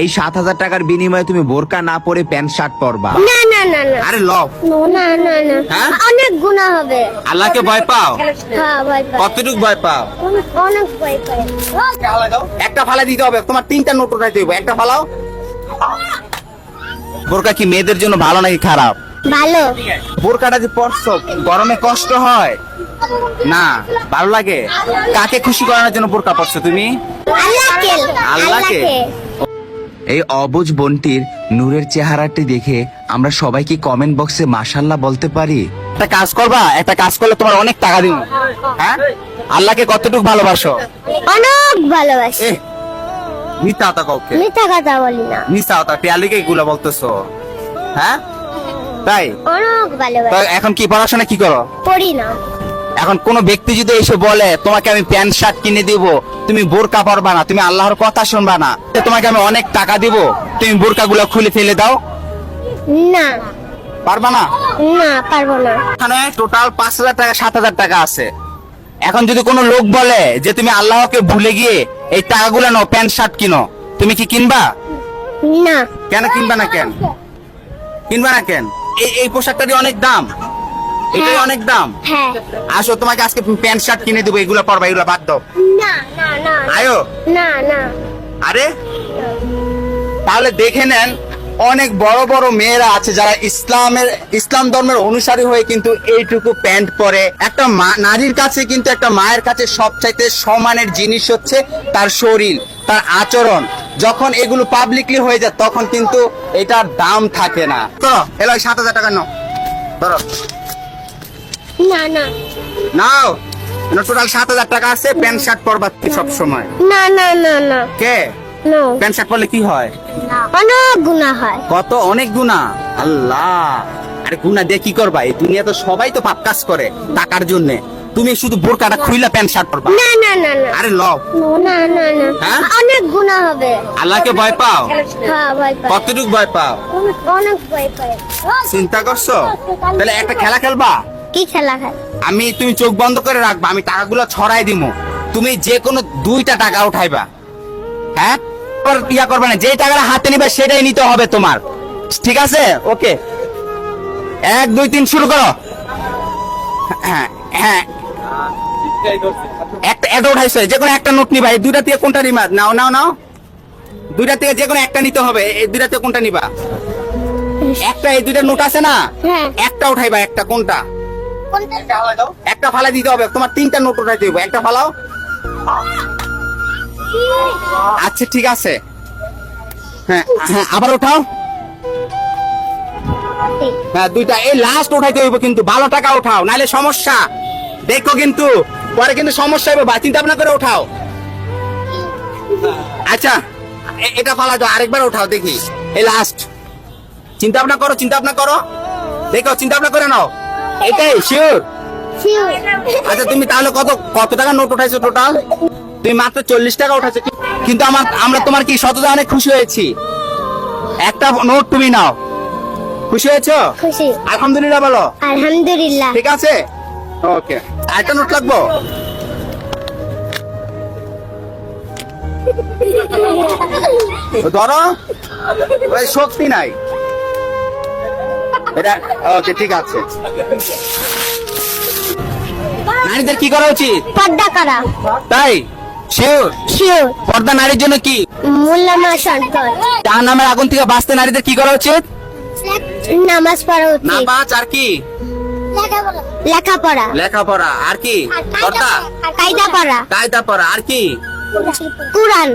এই 7,000 টাকার বিনিময়ে তুমি বোরকা না পরে প্যান্ট শার্ট পরবা। না না না না আরে লও। না না না হ্যাঁ? অনেক গুনাহ হবে। আল্লাহকে ভয় পাও? হ্যাঁ ভয় পাই। কতটুকু ভয় পাও? অনেক ভয় পাই। একটা ফালা দিতে হবে, তোমার 3টা নোট উঠাইতে হবে, একটা ফালাও। বোরকা কি মেয়েদের জন্য ভালো নাকি খারাপ? ভালো। বোরকাটা যে পরছো গরমে কষ্ট হয় না? ভালো লাগে? কাকে খুশি করানোর জন্য বোরকা পরছো তুমি? আল্লাহকে। আল্লাহকে। এই অবুঝ বোনটির নূরের চেহারাটি দেখে আমরা সবাই কি কমেন্ট বক্সে মাশাআল্লাহ বলতে পারি? একটা কাজ করবা, একটা কাজ করলে তোমার অনেক টাকা দিব। হ্যাঁ, আল্লাহকে কতটুকু ভালোবাসো? অনেক ভালোবাসি। মিথ্যা কথা কাউকে, মিথ্যা কথা বলি না। মিথ্যা কথা টিয়ালিকে এগুলো বলতেছো? হ্যাঁ তাই? অনেক তো ভালোবাসি। এখন কি পড়াশোনা কি করো? পড়ি না। এখন কোন ব্যক্তি যদি এসে বলে তোমাকে আমি প্যান্ট শার্ট কিনে দিব, তুমি বোরকা পরবা না, তুমি আল্লাহর কথা শুনবা না, তো তোমাকে আমি অনেক টাকা দিব, তুমি বোরকা গুলো খুলে ফেলে দাও, না পারবা না? না পারবো না। এখানে টোটাল 5,000 টাকা 7,000 টাকা আছে। এখন যদি কোনো লোক বলে যে তুমি আল্লাহকে ভুলে গিয়ে এই টাকাগুলো নাও প্যান্ট শার্ট কিনো, তুমি কি কিনবা? না। কেন কিনবা না? কেন কিনবা না? কেন? এই পোশাকটারই অনেক দাম, এটাই অনেক দাম। হ্যাঁ। আসো তোমাকে আজকে প্যান্ট শার্ট কিনে দেবো, এগুলো পরবা, এগুলো বাদ দাও। না না না আয়ো। না না। আরে তাহলে দেখে নেন, অনেক বড় বড় মেয়েরা আছে যারা ইসলাম ধর্মের অনুসারী হয়ে কিন্তু এইটুকু প্যান্ট পরে। একটা নারীর কাছে কিন্তু, একটা মায়ের কাছে সবচাইতে সম্মানের জিনিস হচ্ছে তার শরীর, তার আচরণ। যখন এগুলো পাবলিকলি হয়ে যায় তখন কিন্তু এটার দাম থাকে না। তো এলো 7,000 টাকা নাও, ধরো। না না নাও, টোটাল 7,000 টাকা আছে, প্যান্ট শার্ট পরবা সব সময়। না না না না কে না। প্যান্ট শার্ট পরলে কি হয়? অনেক গুনাহ হয়। কত অনেক গুনাহ। আল্লাহ, আরে গুনাহ দিয়ে কি করবা? এই দুনিয়া তো সবাই তো পাপ কাজ করে টাকার জন্য, তুমি শুধু বোরকাটা খুইলা প্যান্ট শার্ট পরবা? না না না না। আরে লও। না না না হ্যাঁ? অনেক গুনাহ হবে। আল্লাহকে ভয় পাও? হ্যাঁ ভয় পাই। কতটুকু ভয় পাও? অনেক ভয় পাই। চিন্তা করছো? তাহলে একটা খেলা খেলবা? কি খেলা খায়? তুমি চোখ বন্ধ করে রাখবা, আমি টাকাগুলো ছড়াই দিমু, তুমি যে কোনো 2টা টাকা উঠাইবা। হ্যাঁ, ইয়া করবা না, যে টাকাটা হাতে নিবে সেটাই নিতে হবে তোমার, ঠিক আছে? ওকে, 1 2 3 শুরু করো। হ্যাঁ হ্যাঁ, একটা উঠাইছো, যে কোনো একটা নোট নিবা। এই 2টা থেকে কোনটা নিবা? নাও নাও নাও, 2টা থেকে যে কোনো একটা নিতে হবে। এই 2টা থেকে কোনটা নিবা? একটা, এই 2টা নোট আছে না, হ্যাঁ। একটা উঠাইবা। একটা কোনটা? কোনটা? একটা ফালা দিতে হবে, তোমার 3টা নোট উঠাইতে হবে, একটা ফালাও। আচ্ছা ঠিক আছে, হ্যাঁ হ্যাঁ, আবার উঠাও। হ্যাঁ 2টা, এই লাস্ট উঠাইতে হইব কিন্তু, ভালো টাকা উঠাও, নাহলে সমস্যা। দেখো কিন্তু পরে কিন্তু সমস্যা হবে, বা চিন্তা ভাবনা করে উঠাও। আচ্ছা এটা ফালা দাও, আরেকবার উঠাও দেখি, এই লাস্ট। চিন্তা ভাবনা করো, চিন্তা ভাবনা করো, দেখো চিন্তা ভাবনা করে নাও। এটাই শিওর? আচ্ছা তুমি তাহলে কত টাকা নোট উঠাইছো টোটাল? তুমি মাত্র 40 টাকা উঠাইছো, কিন্তু আমরা তোমার কি শতটা অনেক খুশি হয়েছি। একটা নোট তুমি নাও, খুশি হয়েছো? খুশি। আলহামদুলিল্লাহ বলো। আলহামদুলিল্লাহ। ঠিক আছে, ওকে। আরেকটা নোট লাগবো? ধরো, ওই শক্তি নাই এটা। ওকে ঠিক আছে। নারীদের কি করা উচিত? পর্দা করা। তাই? শিওর? শিওর। পর্দা নারীর জন্য কি? মূল্যমা সন্তান। জাহান্নামের আগুন থেকে বাঁচতে নারীদের কি করা উচিত? নামাজ পড়া উচিত। নামাজ, আর কি? লেখাপড়া। লেখাপড়া, আর কি? পর্দা, কায়দা পড়া। কায়দা পড়া, আর কি? কুরআন।